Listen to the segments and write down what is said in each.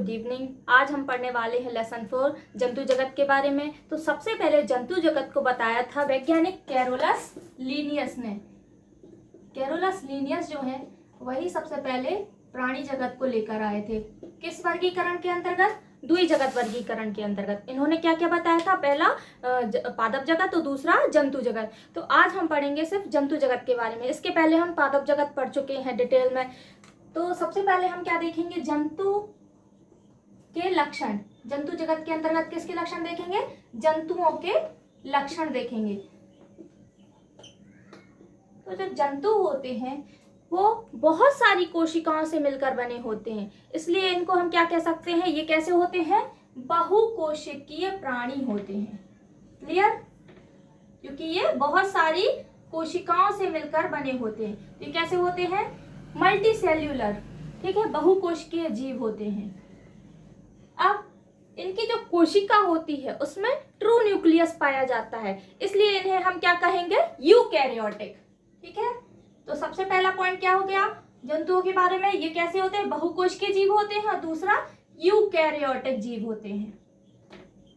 Good evening. आज हम पढ़ने वाले हैं लेसन 4 जंतु जगत के बारे में। तो सबसे पहले जंतु जगत को बताया था वैज्ञानिक कैरोलस लीनियस ने। कैरोलस लीनियस जो है वही सबसे पहले प्राणी जगत को लेकर आए थे। किस वर्गीकरण के अंतर्गत? द्वि जगत वर्गीकरण के अंतर्गत। इन्होंने क्या क्या बताया था? पहला पादप जगत और दूसरा जंतु जगत। तो आज हम पढ़ेंगे सिर्फ जंतु जगत के बारे में। इसके पहले हम पादप जगत पढ़ चुके हैं डिटेल में। तो सबसे पहले हम क्या देखेंगे? जंतु के लक्षण। जंतु जगत के अंतर्गत किसके लक्षण देखेंगे? जंतुओं के लक्षण देखेंगे। तो जो जंतु होते हैं वो बहुत सारी कोशिकाओं से मिलकर बने होते हैं, इसलिए इनको हम क्या कह सकते हैं? ये कैसे होते हैं? बहुकोशिकीय प्राणी होते हैं। क्लियर? क्योंकि ये बहुत सारी कोशिकाओं से मिलकर बने होते हैं। ये कैसे होते हैं? मल्टी सेल्यूलर, ठीक है, बहुकोशिकीय जीव होते हैं। अब इनकी जो कोशिका होती है उसमें ट्रू न्यूक्लियस पाया जाता है, इसलिए इन्हें हम क्या कहेंगे? यूकैरियोटिक। ठीक है, तो सबसे पहला पॉइंट क्या हो गया जंतुओं के बारे में? ये कैसे होते हैं? बहुकोशिकीय जीव होते हैं। और दूसरा यूकैरियोटिक जीव होते हैं।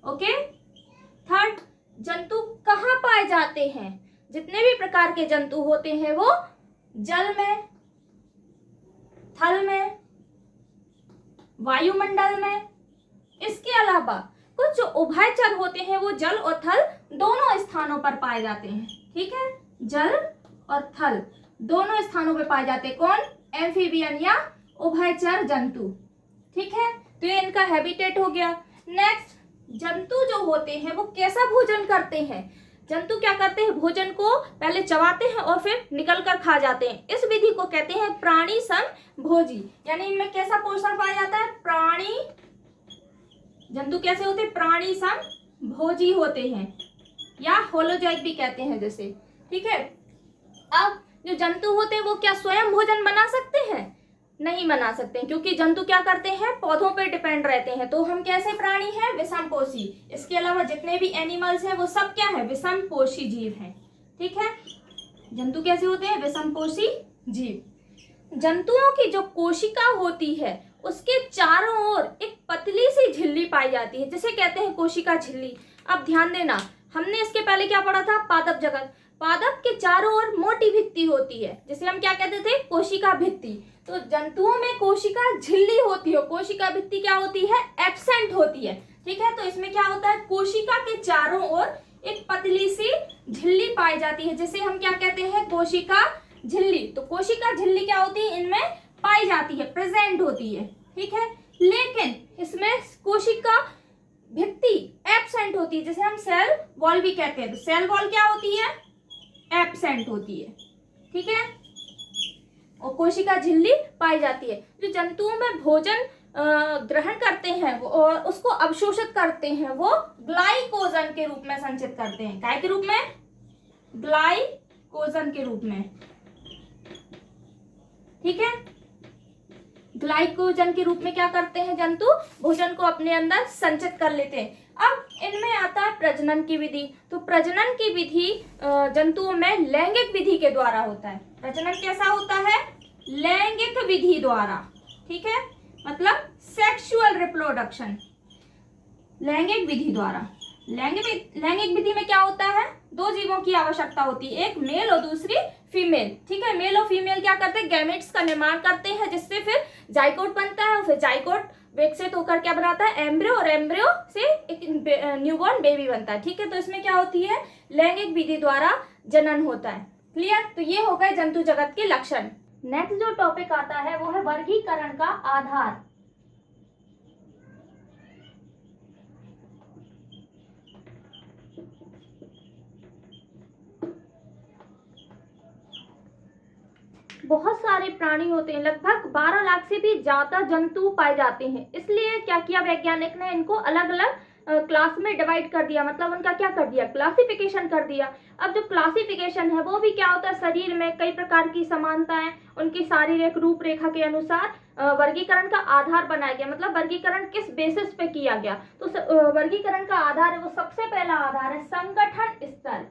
ओके। थर्ड, जंतु कहाँ पाए जाते हैं? जितने भी प्रकार के जंतु होते हैं वो जल में, थल में, वायुमंडल में। इसके अलावा कुछ जो उभयचर होते हैं वो जल और थल दोनों स्थानों पर पाए जाते हैं। ठीक है, जल और थल दोनों स्थानों पर पाए जाते हैं। कौन? एम्फीबियन या उभयचर जंतु। ठीक है, तो ये इनका हैबिटेट हो गया। नेक्स्ट, जंतु जो होते हैं वो कैसा भोजन करते हैं? जंतु क्या करते हैं? भोजन को पहले चबाते हैं और फिर निकल कर खा जाते हैं। इस विधि को कहते हैं प्राणी समभोजी। यानी इनमें कैसा पोषण पाया जाता है? प्राणी जंतु कैसे होते हैं? प्राणी समभोजी होते हैं या होलोजोइक भी कहते हैं जैसे। ठीक है, अब जो जंतु होते हैं वो क्या स्वयं भोजन बना सकते हैं? नहीं बना सकते हैं, क्योंकि जंतु क्या करते हैं? पौधों पर डिपेंड रहते हैं। तो हम कैसे प्राणी हैं? विषमपोषी। इसके अलावा जितने भी एनिमल्स हैं वो सब क्या है? विषमपोषी जीव हैं। ठीक है, जंतु कैसे होते हैं? विषमपोषी जीव। जंतुओं की जो कोशिका होती है उसके चारों ओर एक पतली सी झिल्ली पाई जाती है, जिसे कहते हैं कोशिका झिल्ली। अब ध्यान देना, हमने इसके पहले क्या पढ़ा था? पादप जगत। पादप के चारों ओर मोटी भित्ति होती है, जिसे हम क्या कहते थे? कोशिका भित्ति। तो जंतुओं में कोशिका झिल्ली होती है, कोशिका भित्ति क्या होती है? एब्सेंट होती है। ठीक है, तो इसमें क्या होता है? कोशिका के चारों ओर एक पतली सी झिल्ली पाई जाती है, जिसे हम क्या कहते हैं? कोशिका झिल्ली। तो कोशिका झिल्ली क्या होती है? इनमें पाई जाती है, प्रेजेंट होती है। ठीक है, लेकिन इसमें कोशिका भित्ति एब्सेंट होती है, जिसे हम सेल वॉल भी कहते हैं। तो सेल वॉल क्या होती है? एब्सेंट होती है। ठीक है, और कोशिका झिल्ली पाई जाती है। जो जंतुओं में भोजन ग्रहण करते हैं और उसको अवशोषित करते हैं वो ग्लाइकोजन के रूप में संचित करते हैं। काय के रूप में? ग्लाइकोजन के रूप में। ठीक है, ग्लाइकोजन के रूप में क्या करते हैं जंतु? भोजन को अपने अंदर संचित कर लेते हैं। अब इनमें आता है प्रजनन की विधि। तो प्रजनन की विधि जंतुओं में लैंगिक विधि के द्वारा होता है। प्रजनन कैसा होता है? लैंगिक विधि द्वारा। ठीक है, मतलब सेक्सुअल रिप्रोडक्शन लैंगिक विधि द्वारा। लैंगिक विधि में क्या होता है? दो जीवों की आवश्यकता होती है, एक मेल और दूसरी फीमेल। ठीक है, मेल और फीमेल क्या करते हैं? गैमेट्स का निर्माण करते हैं, जिससे फिर जाइगोट बनता है और फिर जाइगोट विकसित होकर क्या बनाता है? एम्ब्रियो, और एम्ब्रियो से एक न्यूबॉर्न बेबी बनता है। ठीक है, तो इसमें क्या होती है? लैंगिक विधि द्वारा जनन होता है। क्लियर? तो ये हो गए जंतु जगत के लक्षण। नेक्स्ट जो टॉपिक आता है वो है वर्गीकरण का आधार। बहुत सारे प्राणी होते हैं, लगभग 12 लाख से भी ज्यादा जंतु पाए जाते हैं। इसलिए क्या किया वैज्ञानिक ने? इनको अलग अलग क्लास में डिवाइड कर दिया, मतलब उनका क्या कर दिया? क्लासिफिकेशन कर दिया। अब जो क्लासिफिकेशन है वो भी क्या होता है? शरीर में कई प्रकार की समानताएं, उनकी शारीरिक रूपरेखा के अनुसार वर्गीकरण का आधार बनाया गया। मतलब वर्गीकरण किस बेसिस पे किया गया? तो वर्गीकरण का आधार है वो, सबसे पहला आधार है संगठन स्तर।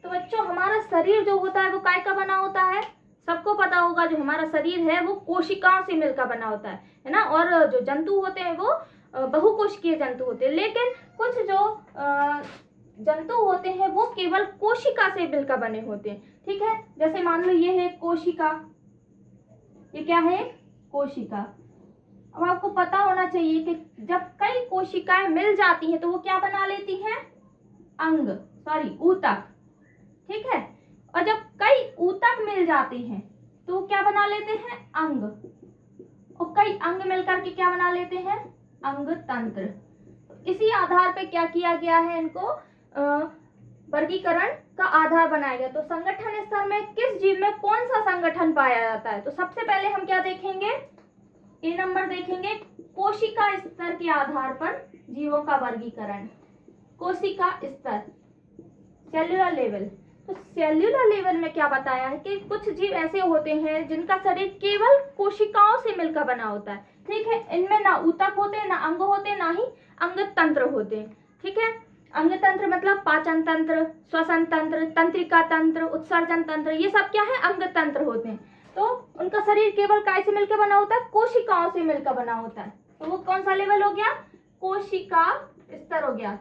तो बच्चों, हमारा शरीर जो होता है वो काय का बना होता है? सबको पता होगा जो हमारा शरीर है वो कोशिकाओं से मिलकर बना होता है ना। और जो जंतु होते हैं वो बहुकोशिकीय जंतु होते हैं, लेकिन कुछ जो जंतु होते हैं वो केवल कोशिका से मिलकर बने होते हैं। ठीक है, जैसे मान लो ये है कोशिका, ये क्या है, कोशिका। अब आपको पता होना चाहिए कि जब कई कोशिकाएं मिल जाती हैं तो वो क्या बना लेती हैं, अंग, ऊतक। ठीक है, और जब कई ऊतक मिल जाते हैं तो वो क्या बना लेते हैं, अंग। और कई अंग मिलकर के क्या बना लेते हैं, अंग तंत्र। इसी आधार पे क्या किया गया है, इनको वर्गीकरण का आधार बनाया गया। तो संगठन स्तर में किस जीव में कौन सा संगठन पाया जाता है, तो सबसे पहले हम क्या देखेंगे, ए नंबर देखेंगे, कोशिका स्तर के आधार पर जीवों का वर्गीकरण। कोशिका स्तर, सेल्यूलर लेवल। तो सेल्यूलर लेवल में क्या बताया है कि कुछ जीव ऐसे होते हैं जिनका शरीर केवल कोशिकाओं से मिलकर बना होता है। ठीक है, इनमें ना ऊतक होते हैं, ना अंग होते हैं, ना ही अंग तंत्र होते हैं। ठीक है, अंग तंत्र मतलब पाचन तंत्र, श्वसन तंत्र, तंत्रिका तंत्र, उत्सर्जन तंत्र, ये सब क्या है, अंग तंत्र होते हैं। तो उनका शरीर केवल काय से मिलकर बना होता है, कोशिकाओं से मिलकर बना होता है। तो वो कौन सा लेवल हो गया, कोशिका स्तर हो गया।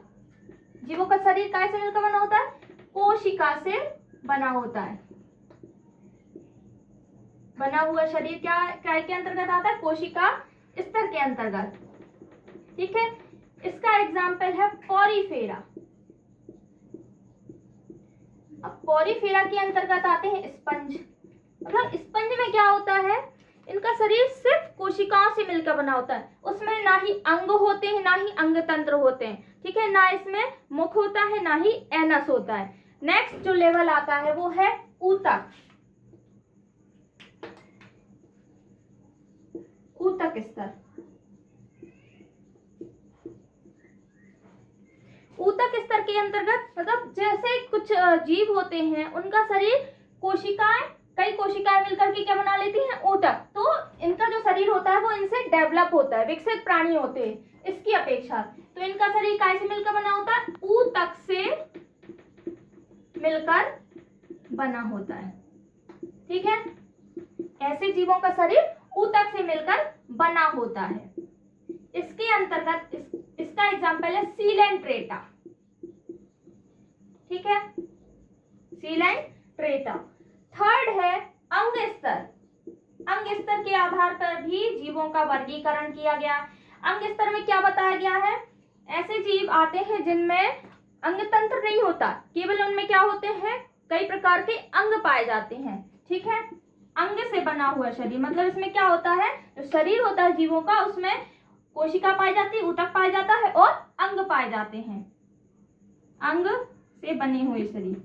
जीवों का शरीर काय से मिलकर बना होता है, कोशिका से बना होता है। बना हुआ शरीर क्या काय के अंतर्गत आता है, कोशिका स्तर के अंतर्गत। ठीक है, इसका एग्जाम्पल है पॉरीफेरा। अब पॉरीफेरा के अंतर्गत आते हैं स्पंज। मतलब स्पंज में क्या होता है, इनका शरीर सिर्फ कोशिकाओं से मिलकर बना होता है। उसमें ना ही अंग होते हैं, ना ही अंग तंत्र होते हैं। ठीक है, ना इसमें मुख होता है, ना ही एनस होता है। नेक्स्ट जो लेवल आता है वो है ऊतक। ऊतक स्तर। ऊतक स्तर के अंतर्गत मतलब जैसे कुछ जीव होते हैं उनका शरीर कोशिकाएं, कई कोशिकाएं मिलकर के क्या बना लेती हैं, ऊतक। तो इनका जो शरीर होता है वो इनसे डेवलप होता है, विकसित प्राणी होते हैं इसकी अपेक्षा। तो इनका शरीर कैसे मिलकर बना होता है, ऊतक से मिलकर बना होता है। ठीक है, ऐसे जीवों का शरीर ऊतक से मिलकर बना होता है। इसके अंतर्गत इसका एग्जाम्पल है सीलेंट्रेटा। ठीक है, सीलेंट्रेटा। थर्ड है अंग स्तर। अंग स्तर के आधार पर भी जीवों का वर्गीकरण किया गया। अंग स्तर में क्या बताया गया है, ऐसे जीव आते हैं जिनमें अंग तंत्र नहीं होता, केवल उनमें क्या होते हैं, कई प्रकार के अंग पाए जाते हैं। ठीक है, अंग से बना हुआ शरीर मतलब इसमें क्या होता है, जो शरीर होता है जीवों का उसमें कोशिका पाई जाती है, ऊतक पाया जाता है और अंग पाए जाते हैं। अंग से बने हुए शरीर।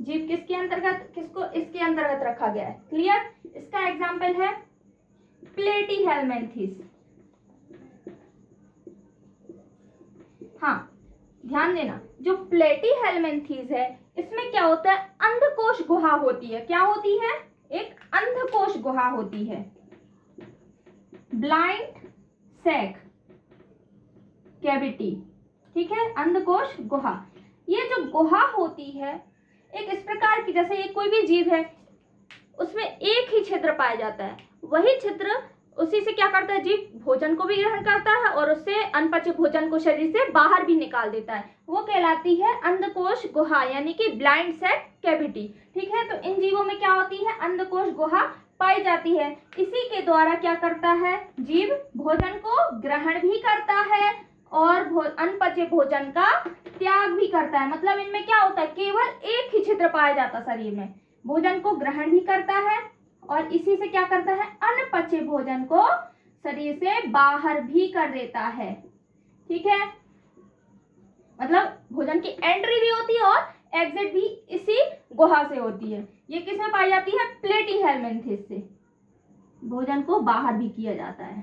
जीव किसके अंतर्गत, किसको इसके अंतर्गत रखा गया है, क्लियर। इसका एग्जाम्पल है प्लेटीहेल्मिन्थेस। हाँ, ध्यान देना, जो प्लेटीहेल्मिन्थेस है इसमें क्या होता है, अंधकोश गुहा होती है। क्या होती है, एक अंधकोश गुहा होती है, ब्लाइंड सैक कैविटी। ठीक है, अंधकोश गुहा। ये जो गुहा होती है एक इस प्रकार की, जैसे ये कोई भी जीव है उसमें एक ही छिद्र पाया जाता है, वही छिद्र उसी से क्या करता है, जीव भोजन को भी ग्रहण करता है और उससे अनपचे भोजन को शरीर से बाहर भी निकाल देता है। वो कहलाती है अंधकोश गुहा, यानी कि ब्लाइंड सैक कैविटी। ठीक है, तो इन जीवों में क्या होती है, अंधकोश गुहा पाई जाती है। इसी के द्वारा क्या करता है, जीव भोजन को ग्रहण भी करता है और अनपचे भोजन का त्याग भी करता है। मतलब इनमें क्या होता है, केवल एक ही छिद्र पाया जाता है शरीर में, भोजन को ग्रहण भी करता है और इसी से क्या करता है, अनपचे भोजन को शरीर से बाहर भी कर देता है। ठीक है, मतलब भोजन की एंट्री भी होती है और एग्जिट भी इसी गुहा से होती है। ये किसमें पाई जाती है, प्लेटीहेल्मिन्थेस से भोजन को बाहर भी किया जाता है।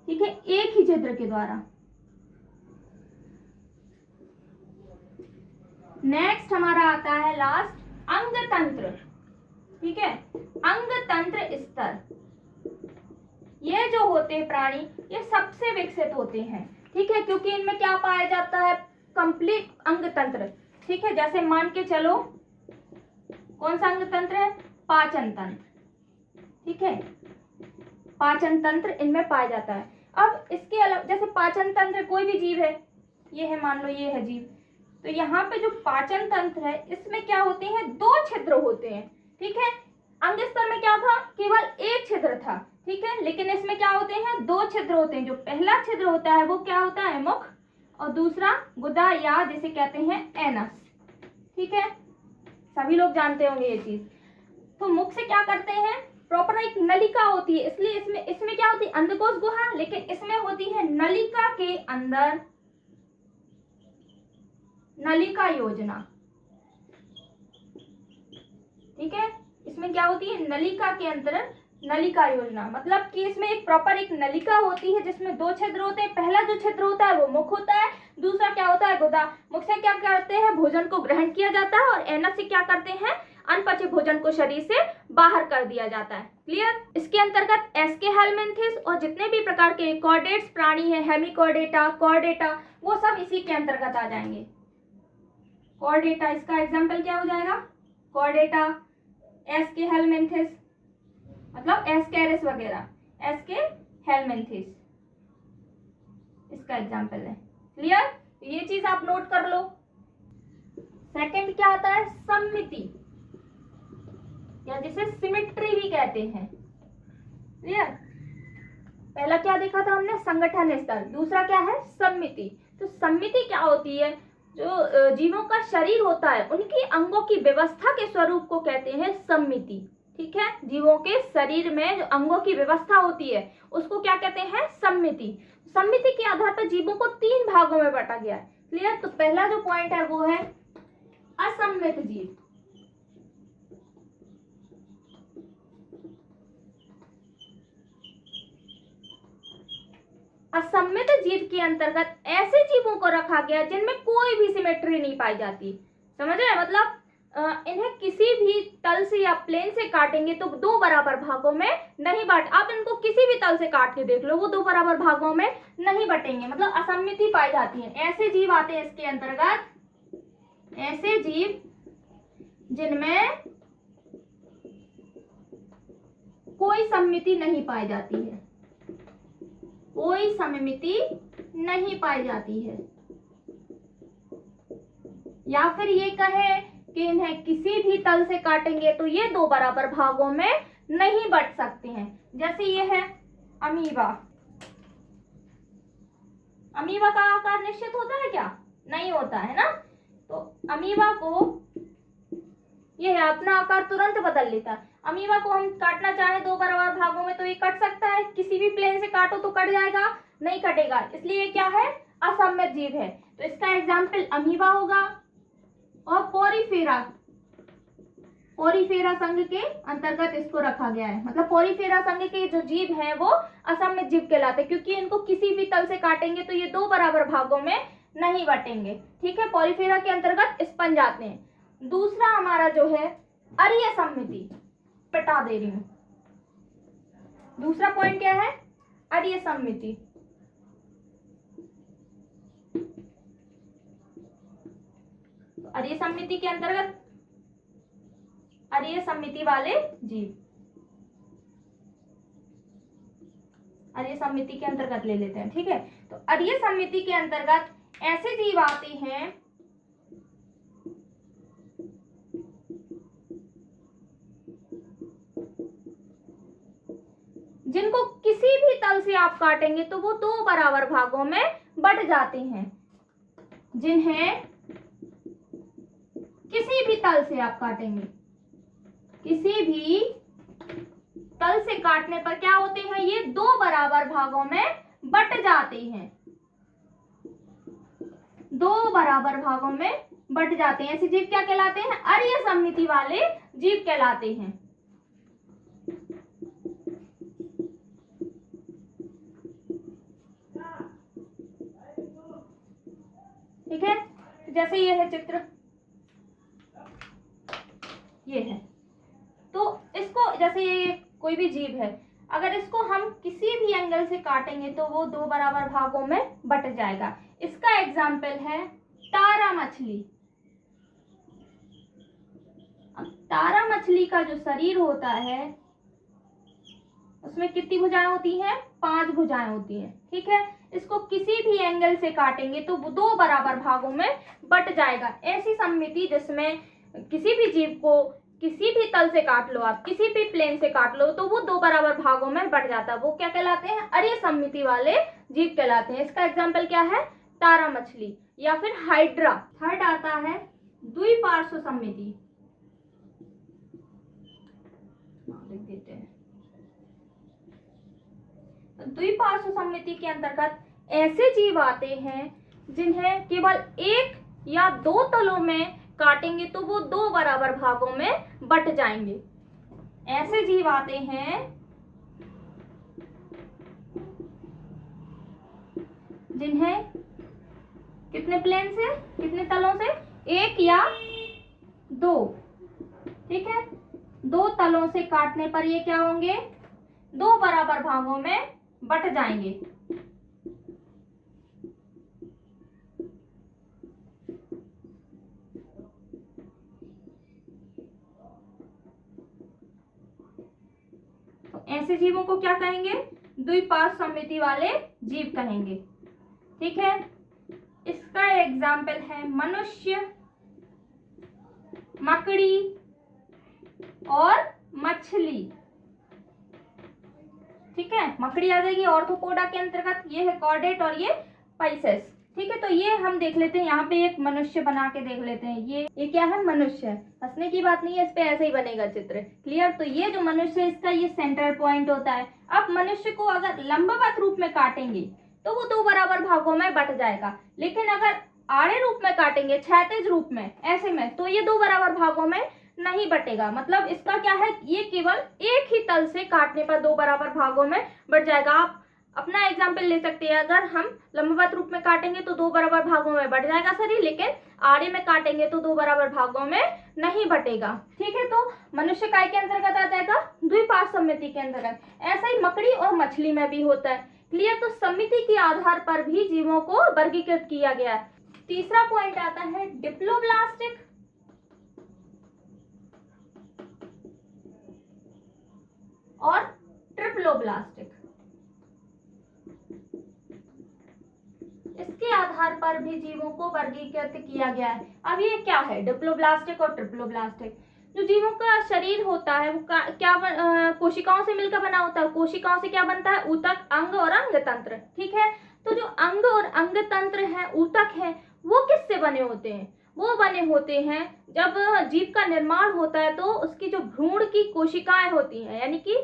ठीक है, एक ही छिद्र के द्वारा। नेक्स्ट हमारा आता है लास्ट अंग तंत्र। ठीक है, अंग तंत्र स्तर। ये जो होते हैं प्राणी ये सबसे विकसित होते हैं। ठीक है, क्योंकि इनमें क्या पाया जाता है, कंप्लीट अंग तंत्र। ठीक है, जैसे मान के चलो कौन सा अंग तंत्र है, पाचन तंत्र, ठीक है, पाचन तंत्र इनमें पाया जाता है। अब इसके अलावा जैसे पाचन तंत्र कोई भी जीव है, ये है, मान लो ये है जीव, तो यहाँ पे जो पाचन तंत्र है इसमें क्या होते हैं, 2 छिद्र होते हैं, ठीक है। अंग स्तर में क्या था, केवल एक छिद्र था, ठीक है, लेकिन इसमें क्या होते हैं, 2 छिद्र होते हैं। जो पहला छिद्र होता है वो क्या होता है, मुख, और दूसरा गुदा या जिसे कहते हैं एनस, ठीक है, सभी लोग जानते होंगे ये चीज। तो मुख से क्या करते हैं, प्रॉपर एक नलिका होती है, इसलिए इसमें क्या होती है, अंडकोश गुहा, लेकिन इसमें होती है नलिका के अंदर नलिका योजना, ठीक है, इसमें क्या होती है, नलिका के अंदर नलिका योजना, मतलब कि इसमें एक प्रॉपर एक नलिका होती है जिसमें 2 छिद्र होते हैं। पहला जो छिद्र होता है वो मुख होता है, दूसरा क्या होता है, गुदा। मुख से क्या करते हैं, भोजन को ग्रहण किया जाता है, और एनस से क्या करते हैं, अनपचे भोजन को शरीर से बाहर कर दिया जाता है। क्लियर। इसके अंतर्गत एस्के हेलमिन्थिस और जितने भी प्रकार के कॉर्डेट्स प्राणी है, हेमिकॉर्डेटा, कॉर्डेटा, वो सब इसी के अंतर्गत आ जाएंगे। कॉर्डेटा इसका एग्जाम्पल क्या हो जाएगा, कॉर्डेटा, एस्के हेलमिन्थिस मतलब एस्केरिस वगैरह, एस्के हेलमिन्थिस इसका एग्जाम्पल है। क्लियर, ये चीज आप नोट कर लो। सेकंड क्या आता है, सम्मिति, या जिसे सिमेट्री भी कहते हैं। क्लियर, पहला क्या देखा था हमने, संगठन स्तर, दूसरा क्या है, सम्मिति। तो सम्मिति क्या होती है, जो जीवों का शरीर होता है उनकी अंगों की व्यवस्था के स्वरूप को कहते हैं सम्मिति, ठीक है। जीवों के शरीर में जो अंगों की व्यवस्था होती है उसको क्या कहते हैं, सम्मिति। सम्मिति के आधार पर जीवों को 3 भागों में बांटा गया है। क्लियर, तो पहला जो पॉइंट है वो है असम्मित जीव। असम्मित जीव के अंतर्गत ऐसे जीवों को रखा गया जिनमें कोई भी सिमेट्री नहीं पाई जाती। समझ रहे हैं, मतलब इन्हें किसी भी तल से या प्लेन से काटेंगे तो 2 बराबर भागों में नहीं बांट, आप इनको किसी भी तल से काट के देख लो वो 2 बराबर भागों में नहीं बटेंगे, मतलब असम्मिति पाई जाती है। ऐसे जीव आते हैं इसके अंतर्गत, ऐसे जीव जिनमें कोई सम्मिति नहीं पाई जाती है, कोई सममिति नहीं पाई जाती है, या फिर ये कहे कि इन्हें किसी भी तल से काटेंगे तो ये 2 बराबर भागों में नहीं बट सकते हैं। जैसे ये है अमीबा, अमीबा का आकार निश्चित होता है क्या, नहीं होता है ना। तो अमीबा को ये है अपना आकार तुरंत बदल लेता है। अमीबा को हम काटना चाहे 2 बराबर भागों में तो ये कट सकता है, किसी भी प्लेन से काटो तो कट जाएगा, नहीं कटेगा, इसलिए क्या है, असम्मित जीव है। तो इसका एग्जाम्पल अमीबा होगा। और पोरीफेरा, पोरीफेरा संघ के अंतर्गत इसको रखा गया है, मतलब पोरीफेरा संघ के जो जीव हैं वो असम्मित जीव कहलाते हैं, क्योंकि इनको किसी भी तल से काटेंगे तो ये 2 बराबर भागों में नहीं बटेंगे, ठीक है। पोरीफेरा के अंतर्गत स्पंज आते हैं। दूसरा हमारा जो है अरीय सम्मिति, बता दे रही हूं, दूसरा पॉइंट क्या है, अरीय सम्मिति। अरीय सम्मिति के अंतर्गत अरीय सम्मिति वाले जीव, अरीय सम्मिति के अंतर्गत ले लेते हैं, ठीक है। तो अरीय सम्मिति के अंतर्गत ऐसे जीव आते हैं जिनको किसी भी तल से आप काटेंगे तो वो 2 बराबर भागों में बट जाते हैं, जिन्हें किसी भी तल से आप काटेंगे, किसी भी तल से काटने पर क्या होते हैं, ये 2 बराबर भागों में बट जाते हैं, 2 बराबर भागों में बट जाते हैं। ऐसे जीव क्या कहलाते हैं, अरीय सम्मिति वाले जीव कहलाते हैं। ठीक है, जैसे ये है चित्र, ये है, तो इसको जैसे ये कोई भी जीव है, अगर इसको हम किसी भी एंगल से काटेंगे तो वो 2 बराबर भागों में बट जाएगा। इसका एग्जाम्पल है तारा मछली, तारा मछली का जो शरीर होता है उसमें कितनी भुजाएं होती हैं? 5 भुजाएं होती हैं। ठीक है, इसको किसी भी एंगल से काटेंगे तो वो 2 बराबर भागों में बट जाएगा। ऐसी सममिति जिसमें किसी भी जीव को किसी भी तल से काट लो, आप किसी भी प्लेन से काट लो तो वो 2 बराबर भागों में बट जाता है, वो क्या कहलाते हैं? अरे सममिति वाले जीव कहलाते हैं। इसका एग्जाम्पल क्या है? तारा मछली या फिर हाइड्रा। थर्ड आता है द्विपार्श्व सममिति। लिख देते हैं। द्विपार्श्व सममिति के अंतर्गत ऐसे जीव आते हैं जिन्हें केवल 1 या 2 तलों में काटेंगे तो वो 2 बराबर भागों में बट जाएंगे। ऐसे जीव आते हैं जिन्हें कितने प्लेन से, कितने तलों से? 1 या 2। ठीक है, 2 तलों से काटने पर ये क्या होंगे? 2 बराबर भागों में बट जाएंगे। तो ऐसे जीवों को क्या कहेंगे? द्विपार्श्व सममिति वाले जीव कहेंगे। ठीक है, इसका एग्जाम्पल है मनुष्य, मकड़ी और मछली। ठीक है, मकड़ी आ जाएगी ऑर्थोपोडा के अंतर्गत, ये है कॉर्डेट और ये पाइसेस। ठीक है, तो ये हम देख लेते हैं, यहाँ पे एक मनुष्य बना के देख लेते हैं। ये क्या है? मनुष्य है। हंसने की बात नहीं है, इस पे ऐसे ही बनेगा चित्र। क्लियर? तो ये जो मनुष्य है इसका ये सेंटर पॉइंट होता है। अब मनुष्य को अगर लंबवत रूप में काटेंगे तो वो 2 बराबर भागों में बट जाएगा, लेकिन अगर आड़े रूप में काटेंगे, क्षैतिज रूप में, ऐसे में, तो ये 2 बराबर भागों में नहीं बटेगा। मतलब इसका क्या है? ये केवल एक ही तल से काटने पर 2 बराबर भागों में बट जाएगा। आप अपना एग्जाम्पल ले सकते हैं। अगर हम लंबवत रूप में काटेंगे तो 2 बराबर भागों में बट जाएगा शरीर, लेकिन आड़े में काटेंगे तो 2 बराबर भागों में नहीं बटेगा। ठीक है, तो मनुष्य काय के अंतर्गत आ जाएगा? द्विपार्श्व सममिति के अंतर्गत। ऐसा ही मकड़ी और मछली में भी होता है। क्लियर? तो सममिति के आधार पर भी जीवों को वर्गीकृत किया गया है। तीसरा पॉइंट आता है डिप्लोब्लास्टिक और ट्रिप्लोब्लास्टिक। इसके आधार पर भी जीवों को वर्गीकृत किया गया है। अब ये क्या है? डिप्लोब्लास्टिक और ट्रिप्लोब्लास्टिक। जो जीवों का शरीर होता है वो क्या कोशिकाओं से मिलकर बना होता है। कोशिकाओं से क्या बनता है? ऊतक, अंग और अंग तंत्र। ठीक है, तो जो अंग और अंग तंत्र है, ऊतक है, वो किससे बने होते हैं? वो बने होते हैं जब जीव का निर्माण होता है तो उसकी जो भ्रूण की कोशिकाएं होती हैं, यानी कि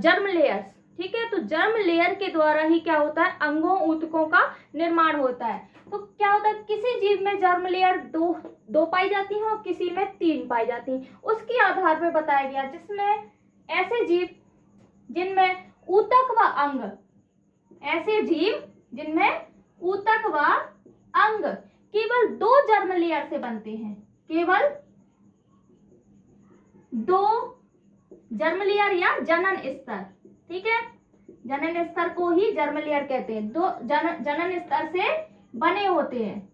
जर्म लेयर्स। ठीक है, तो जर्म लेयर के द्वारा ही क्या होता है? अंगों, ऊतकों का निर्माण होता है। तो क्या होता है? किसी जीव में जर्म लेयर दो पाई जाती है और किसी में 3 पाई जाती है। उसके आधार पर बताया गया, जिसमें ऐसे जीव जिनमें ऊतक व अंग, ऐसे जीव जिनमें ऊतक व अंग केवल 2 जर्म लेयर से बनते हैं, केवल 2 जर्म लेयर या जनन स्तर। ठीक है, जनन स्तर को ही जर्म लेयर कहते हैं। 2 जनन स्तर से बने होते हैं,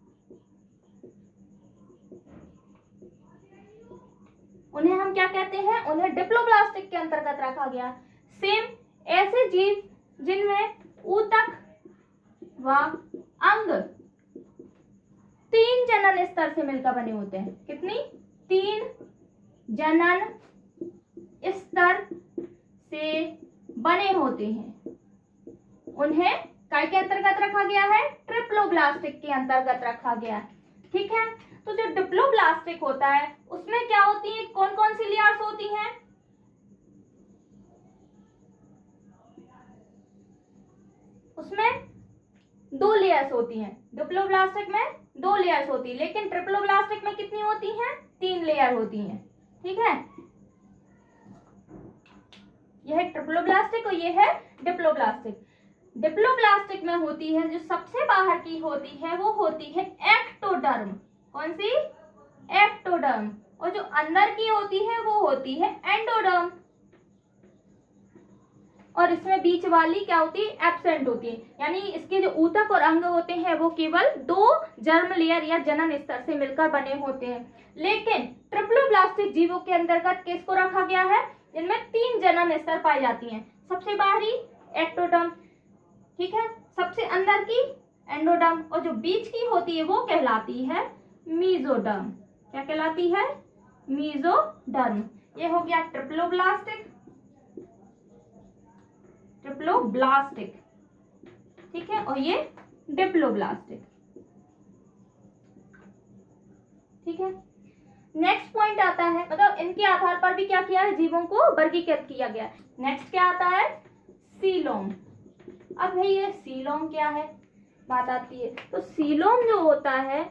उन्हें हम क्या कहते हैं? उन्हें डिप्लोब्लास्टिक के अंतर्गत रखा गया। सेम ऐसे जीव जिनमें ऊतक व अंग 3 जनन स्तर से मिलकर बने होते हैं। कितनी? 3 जनन स्तर से बने होते हैं, उन्हें काय के अंतर्गत रखा गया है? ट्रिप्लोब्लास्टिक के अंतर्गत रखा गया है। ठीक है, तो जो डिप्लोब्लास्टिक होता है उसमें क्या होती है? कौन कौन सी लेयर्स होती हैं? उसमें 2 लेयर्स होती हैं। डिप्लोब्लास्टिक में 2 लेयर्स होती है, लेकिन ट्रिप्लोब्लास्टिक में कितनी होती हैं? 3 लेयर होती हैं। ठीक है, यह है ट्रिप्लोब्लास्टिक और यह है डिप्लोब्लास्टिक। डिप्लोब्लास्टिक में होती है, जो सबसे बाहर की होती है वो होती है एक्टोडर्म। कौन सी? एक्टोडर्म। और जो अंदर की होती है वो होती है एंडोडर्म। और इसमें बीच वाली क्या होती है, एब्सेंट होती है। यानी इसके जो ऊतक और अंग होते हैं वो केवल 2 जर्म लेयर या जनन स्तर से मिलकर बने होते हैं। लेकिन ट्रिप्लोब्लास्टिक जीवों के अंतर्गत किसको रखा गया है, जिनमें 3 जनन स्तर पाई जाती हैं। सबसे बाहरी एक्टोडर्म, ठीक है, सबसे अंदर की एंडोडर्म, और जो बीच की होती है वो कहलाती है मीजोडर्म। क्या कहलाती है, मीजोडर्म। ये हो गया ट्रिप्लोब्लास्टिक, ट्रिप्लोब्लास्टिक, ठीक है, और ये डिप्लोब्लास्टिक, ठीक है। नेक्स्ट पॉइंट आता है, मतलब इनके आधार पर भी क्या किया है, जीवों को वर्गीकृत किया गया। नेक्स्ट क्या आता है, सीलोम। अब भाई ये सीलोम क्या है, बात आती है। तो सीलोम जो होता है,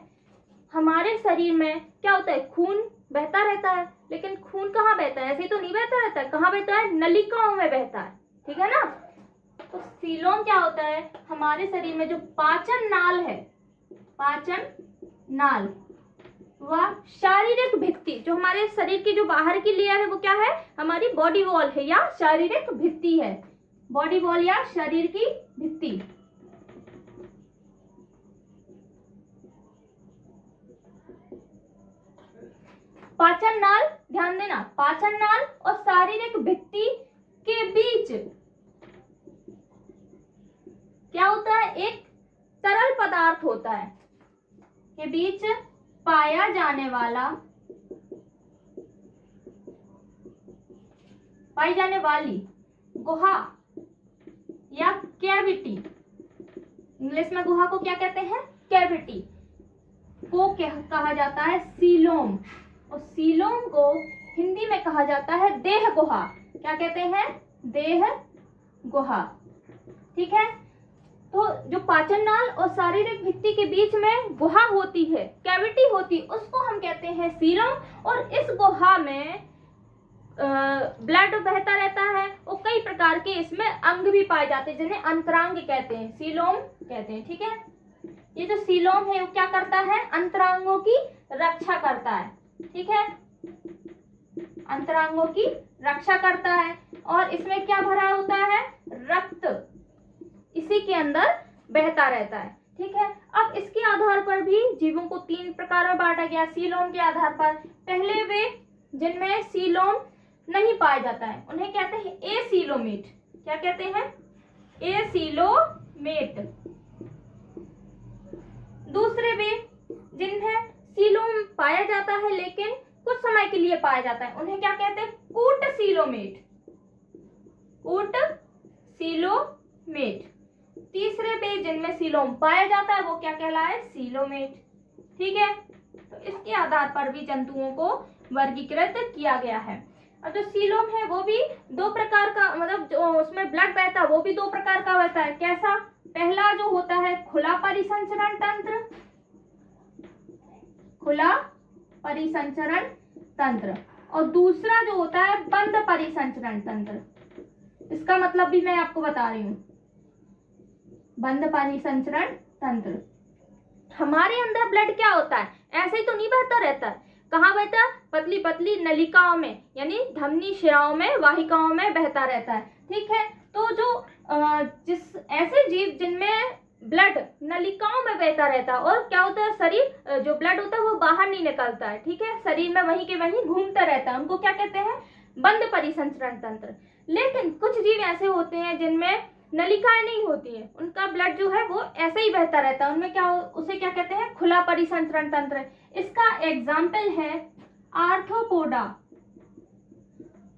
हमारे शरीर में क्या होता है, खून बहता रहता है, लेकिन खून कहाँ बहता है, ऐसे तो नहीं बहता रहता है, कहाँ बहता है, नलिकाओं में बहता है, ठीक है ना। तो सीलोम क्या होता है, हमारे शरीर में जो पाचन नाल है, पाचन नाल, वह शारीरिक भित्ति, जो हमारे शरीर की जो बाहर की लेयर है वो क्या है, हमारी बॉडी वॉल है या शारीरिक भित्ति है, बॉडी वॉल या शरीर की भित्ति। पाचन नाल, ध्यान देना, पाचन नाल और शारीरिक भित्ति के बीच क्या होता है, एक तरल पदार्थ होता है, के बीच पाया जाने वाला, पाई जाने वाली गुहा या कैविटी, इंग्लिश में गुहा को क्या कहते हैं, कैविटी, को कहा जाता है सीलोम, और सीलोम को हिंदी में कहा जाता है देह गुहा। क्या कहते हैं, देह गुहा, ठीक है। तो जो पाचन नाल और शारीरिक भित्ति के बीच में गुहा होती है, कैविटी होती है, उसको हम कहते हैं सीलोम। और इस गुहा में ब्लड बहता रहता है और कई प्रकार के इसमें अंग भी पाए जाते हैं, जिन्हें अंतरांग कहते हैं, सीलोम कहते हैं, ठीक है। ये जो सीलोम है वो क्या करता है, अंतरांगों की रक्षा करता है, ठीक है, अंतरांगों की रक्षा करता है। और इसमें क्या भरा होता है, रक्त इसी के अंदर बहता रहता है, ठीक है। अब इसके आधार पर भी जीवों को 3 प्रकार में बांटा गया सीलोम के आधार पर। पहले वे जिनमें सीलोम नहीं पाया जाता है उन्हें कहते हैं एसीलोमेट। क्या कहते हैं, एसीलोमेट। दूसरे वे जिनमें सीलोम पाया जाता है लेकिन कुछ समय के लिए पाया जाता है, उन्हें क्या कहते हैं, कूट सीलोमेट, कूट सीलोमेट। तीसरे पे जिनमें सीलोम पाया जाता है वो क्या कहलाए, सीलोमेट, ठीक है। तो इसके आधार पर भी जंतुओं को वर्गीकृत किया गया है। और जो सीलोम है वो भी 2 प्रकार का, मतलब जो उसमें ब्लड बहता है वो भी 2 प्रकार का बहता है। कैसा, पहला जो होता है खुला परिसंचरण तंत्र, खुला परिसंचरण तंत्र, और दूसरा जो होता है बंद परिसंचरण तंत्र। इसका मतलब भी मैं आपको बता रही हूँ, बंद परिसंचरण तंत्र। हमारे अंदर ब्लड क्या होता है, ऐसे ही तो नहीं बहता रहता है, कहाँ बहता है, पतली पतली नलिकाओं में, यानी धमनी शिराओं में, वाहिकाओं में बहता रहता है, ठीक है। तो जो जिस ऐसे जीव जिनमें ब्लड नलिकाओं में बहता रहता है और क्या होता है, शरीर जो ब्लड होता है वो बाहर नहीं निकलता है, ठीक है, शरीर में वहीं के वहीं घूमता रहता है, उनको क्या कहते हैं, बंद परिसंचरण तंत्र। लेकिन कुछ जीव ऐसे होते हैं जिनमें नलिकाएं नहीं होती हैं, उनका ब्लड जो है वो ऐसे ही बहता रहता है, उनमें क्या, उसे क्या कहते हैं, खुला परिसंचरण तंत्र। इसका एग्जाम्पल है आर्थ्रोपोडा।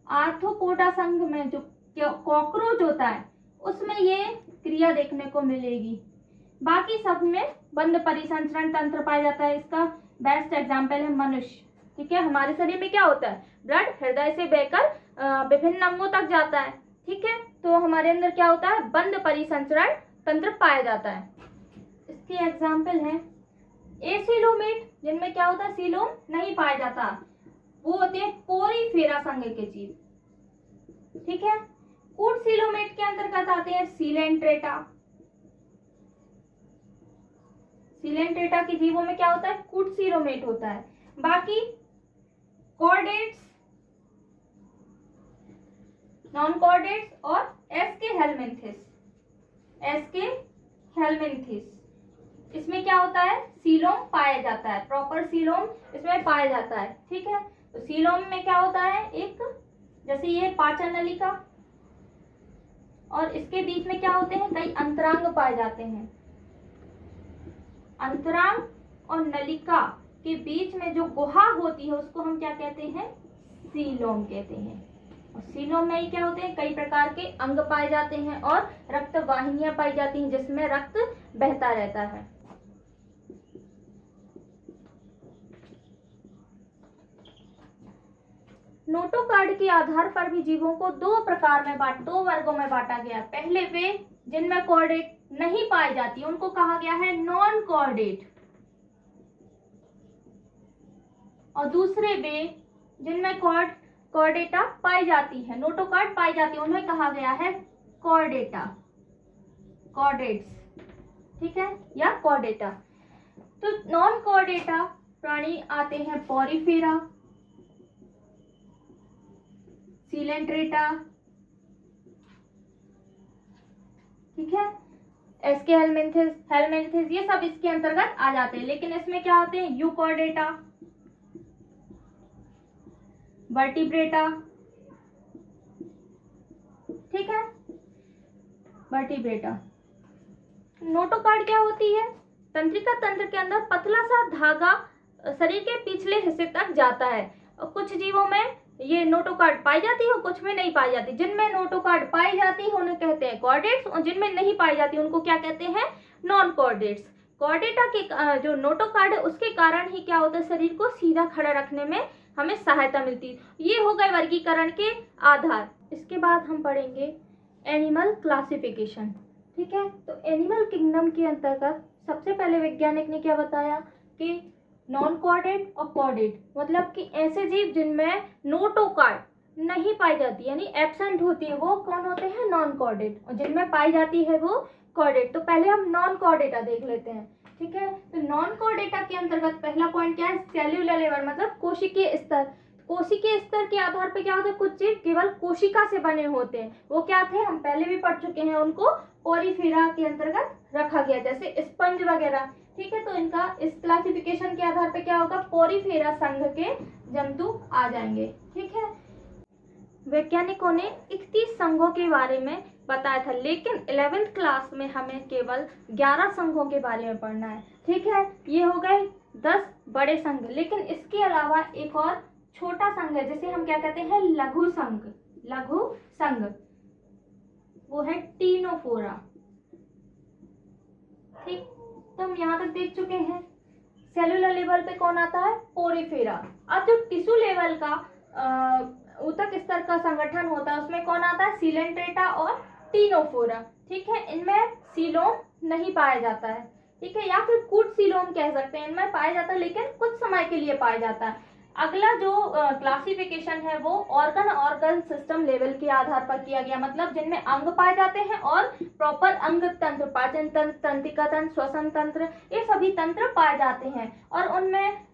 आर्थ्रोपोडा संघ में जो कॉकरोच होता है उसमें ये क्रिया देखने को मिलेगी। बाकी सब में बंद परिसंचरण तंत्र पाया जाता है। इसका बेस्ट एग्जाम्पल है मनुष्य, ठीक है। हमारे शरीर में क्या होता है, ब्लड हृदय से बहकर विभिन्न अंगों तक जाता है, ठीक है। तो हमारे अंदर क्या होता है, बंद परिसंचरण तंत्र पाया जाता है। इसके एग्जाम्पल है एसीलोमेट, जिनमें क्या होता है, सीलोम नहीं पाया जाता, वो होते हैं पोरीफेरा संघ के जीव, ठीक है। कूट सीलोमेट के अंतर्गत आते हैं सीलेंट्रेटा। सीलेंट्रेटा के जीवों में क्या होता है, कूट सीलोमेट होता है। बाकी कॉर्डेट्स, नॉन कॉर्डेट्स और एस्के हेलमिंथिस। एस्के हेलमिंथिस इसमें क्या होता है, सीलोम पाया जाता है, प्रॉपर सीलोम इसमें पाया जाता है। ठीक है, तो सीलोम में क्या होता है, एक जैसे ये पाचन नलिका और इसके बीच में क्या होते हैं, कई अंतरांग पाए जाते हैं। अंतरांग और नलिका के बीच में जो गुहा होती है उसको हम क्या कहते हैं, सीलोम कहते हैं। और सीलोम में ही क्या होते हैं, कई प्रकार के अंग पाए जाते हैं और रक्त वाहिनियां पाई जाती हैं जिसमें रक्त बहता रहता है। नोटोकार्ड के आधार पर भी जीवों को दो वर्गों में बांटा गया। पहले वे जिनमें कॉर्डेट नहीं पाई जाती उनको कहा गया है नॉन कॉर्डेट, और दूसरे वे जिनमें कॉर्डेटा पाई जाती है, नोटोकार्ड पाई जाती है, उन्हें कहा गया है कॉर्डेटा, कॉर्डेट्स। ठीक है, या कॉर्डेटा। तो नॉन कॉर्डेटा प्राणी आते हैं पॉरीफेरा, सीलेंट्रेटा, ठीक है, एस्के हेलमिंथिस ये सब इसके अंतर्गत आ जाते हैं। लेकिन इसमें क्या आते हैं, यूकॉर्डेटा, वर्टिब्रेटा, ठीक है, वर्टिब्रेटा। नोटोकार्ड क्या होती है, तंत्रिका तंत्र के अंदर पतला सा धागा शरीर के पिछले हिस्से तक जाता है। और कुछ जीवों में ये नोटोकार्ड पाई जाती है और कुछ में नहीं पाई जाती। जिनमें नोटोकार्ड पाई जाती है उन्हें कहते हैं कॉर्डेट्स, और जिनमें नहीं पाई जाती उनको क्या कहते हैं, नॉन कॉर्डेट्स। कॉर्डेटा के जो नोटोकार्ड है उसके कारण ही क्या होता है, शरीर को सीधा खड़ा रखने में हमें सहायता मिलती है। ये हो गए वर्गीकरण के आधार। इसके बाद हम पढ़ेंगे एनिमल क्लासिफिकेशन। ठीक है, तो एनिमल किंगडम के अंतर्गत सबसे पहले वैज्ञानिक ने क्या बताया कि नॉन कॉर्डेट और कॉर्डेट, मतलब कि ऐसे जीव जिनमें नोटोकार्ड नहीं पाई जाती यानी एब्सेंट होती है वो कौन होते हैं, नॉन कॉर्डेट, और जिनमें पाई जाती है वो कॉर्डेट। तो पहले हम नॉन कॉर्डेटा देख लेते हैं। ठीक है, तो नॉन कॉर्डेटा के अंतर्गत पहला पॉइंट क्या है, सेल्यूलर लेवल, मतलब कोशिकीय स्तर। कोशिकीय स्तर के आधार पर क्या होता है, कुछ जीव केवल कोशिका से बने होते हैं। वो क्या थे, हम पहले भी पढ़ चुके हैं, उनको पॉरीफेरा के अंतर्गत रखा गया, जैसे स्पंज वगैरह। ठीक है, तो इनका इस क्लासिफिकेशन के आधार पे क्या होगा, पॉरीफेरा संघ के जंतु आ जाएंगे। ठीक है, वैज्ञानिकों ने 31 संघों के बारे में बताया था, लेकिन 11th क्लास में हमें केवल 11 संघों के बारे में पढ़ना है। ठीक है, ये हो गए 10 बड़े संघ, लेकिन इसके अलावा एक और छोटा संघ है जिसे हम क्या कहते हैं, लघु संघ। लघु संघ वो है टीनोफोरा। ठीक, तो हम यहाँ तक देख चुके हैं। सेलुलर लेवल पे कौन आता है, पोरीफेरा। अब जो टिश्यू लेवल का ऊतक स्तर का संगठन होता है उसमें कौन आता है, सीलेंट्रेटा और टीनोफोरा। ठीक है, इनमें सीलोम नहीं पाया जाता है। ठीक है, या फिर कूट सीलोम कह सकते हैं, इनमें पाया जाता है लेकिन कुछ समय के लिए पाया जाता है। अगला जो क्लासिफिकेशन है वो ऑर्गन सिस्टम लेवल के आधार पर किया गया, मतलब जिनमें अंग पाए जाते हैं और प्रॉपर अंग तंत्र, पाचन तंत्र, तंत्रिका तंत्र, श्वसन तंत्र, ये सभी तंत्र पाए जाते हैं। और उनमें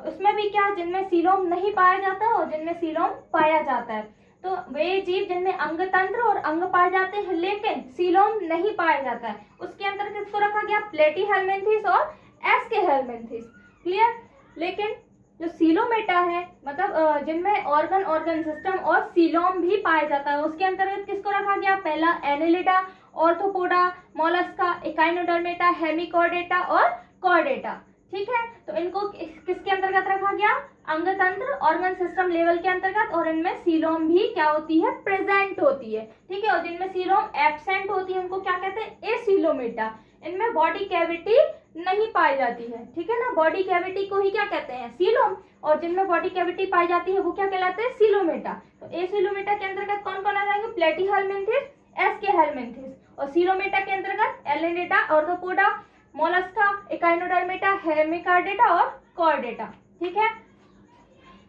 उसमें भी क्या, जिनमें सीलोम नहीं पाया जाता है और जिनमें सीलोम पाया जाता है। तो वे जीव जिनमें अंग तंत्र और अंग पाए जाते हैं लेकिन सीलोम नहीं पाया जाता है, उसके अंदर किसको रखा गया, प्लेटीहेल्मिन्थिस और एस्केहेल्मिन्थिस। क्लियर। लेकिन जो सीलोमेटा है, मतलब जिनमें ऑर्गन सिस्टम और सीलोम भी पाया जाता है, उसके अंतर्गत किसको रखा गया, पहला Annelida, arthropoda, Mollusca, Echinodermata, Hemichordata और कॉर्डेटा। ठीक है, तो इनको किसके अंतर्गत रखा गया, अंग तंत्र, ऑर्गन सिस्टम लेवल के अंतर्गत, और इनमें सीलोम भी क्या होती है, प्रेजेंट होती है। ठीक है, और जिनमें सीलोम एब्सेंट होती है उनको क्या कहते हैं, एसीलोमेटा। इनमें बॉडी कैविटी नहीं पाई जाती है। ठीक है ना, बॉडी कैविटी को ही क्या कहते हैं, सीलोम, और जिनमें बॉडी कैविटी पाई जाती है वो क्या कहलाते हैं, सीलोमेटा। तो एसीलोमेटा के अंतर्गत कौन कौन आ जाएंगे, प्लेटीहेल्मिन्थिस, एस्केहेल्मिन्थिस, और सीलोमेटा के अंतर्गत एलेनिडा, ऑर्थोपोडा, मोलस्का, इकाइनोडर्मेटा, हेमिकॉर्डेटा और कॉर्डेटा। ठीक है,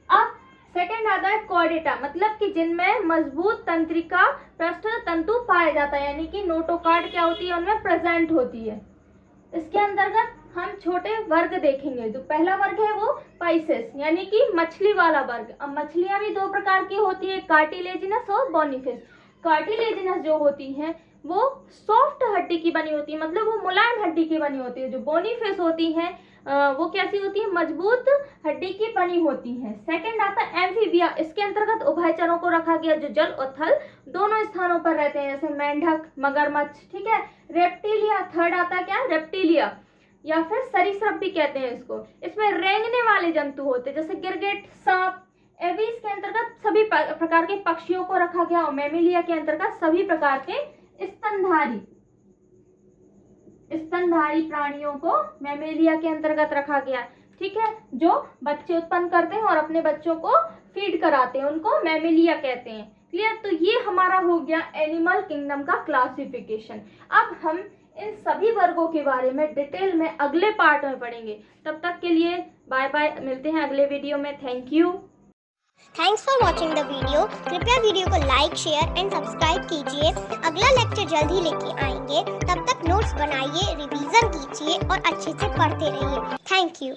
अब सेकेंड आता है कॉर्डेटा, मतलब कि जिनमें मजबूत तंत्रिका पृष्ठ तंतु पाया जाता है, यानी कि नोटोकार्ड क्या होती है, उनमें प्रेजेंट होती है। इसके अंतर्गत हम छोटे वर्ग देखेंगे। जो पहला वर्ग है वो पाइसेस, यानी कि मछली वाला वर्ग। अब मछलियां भी दो प्रकार की होती है, कार्टिलेजिनस और बोनीफिस। कार्टिलेजिनस जो होती हैं वो सॉफ्ट हड्डी की बनी होती है, मतलब वो मुलायम हड्डी की बनी होती है। जो बोनी फेस होती हैं वो कैसी होती है, मजबूत हड्डी की बनी होती है। सेकंड आता है एम्फीबिया, इसके अंतर्गत उभयचरों को रखा गया जो जल और थल दोनों स्थानों पर रहते हैं, जैसे मेंढक, मगरमच्छ, ठीक है। रेप्टिलिया, थर्ड आता है क्या, रेप्टिलिया या फिर सरीसृप भी कहते हैं इसको। इसमें रेंगने वाले जंतु होते हैं, जैसे गिरगिट, सांप। एवीज के अंतर्गत सभी प्रकार के पक्षियों को रखा गया और मैमिलिया के अंतर्गत सभी प्रकार के स्तनधारी प्राणियों को मैमेलिया के अंतर्गत रखा गया, ठीक है। जो बच्चे उत्पन्न करते हैं और अपने बच्चों को फीड कराते हैं उनको मैमेलिया कहते हैं। क्लियर? तो ये हमारा हो गया एनिमल किंगडम का क्लासिफिकेशन। अब हम इन सभी वर्गों के बारे में डिटेल में अगले पार्ट में पढ़ेंगे। तब तक के लिए बाय बाय, मिलते हैं अगले वीडियो में। Thank you. Thanks for watching the video. कृपया वीडियो को लाइक, शेयर एंड सब्सक्राइब कीजिए। अगला लेक्चर जल्द ही लेके आएंगे। तब तक नोट्स बनाइए, रिवीजन कीजिए और अच्छे से पढ़ते रहिए। Thank you.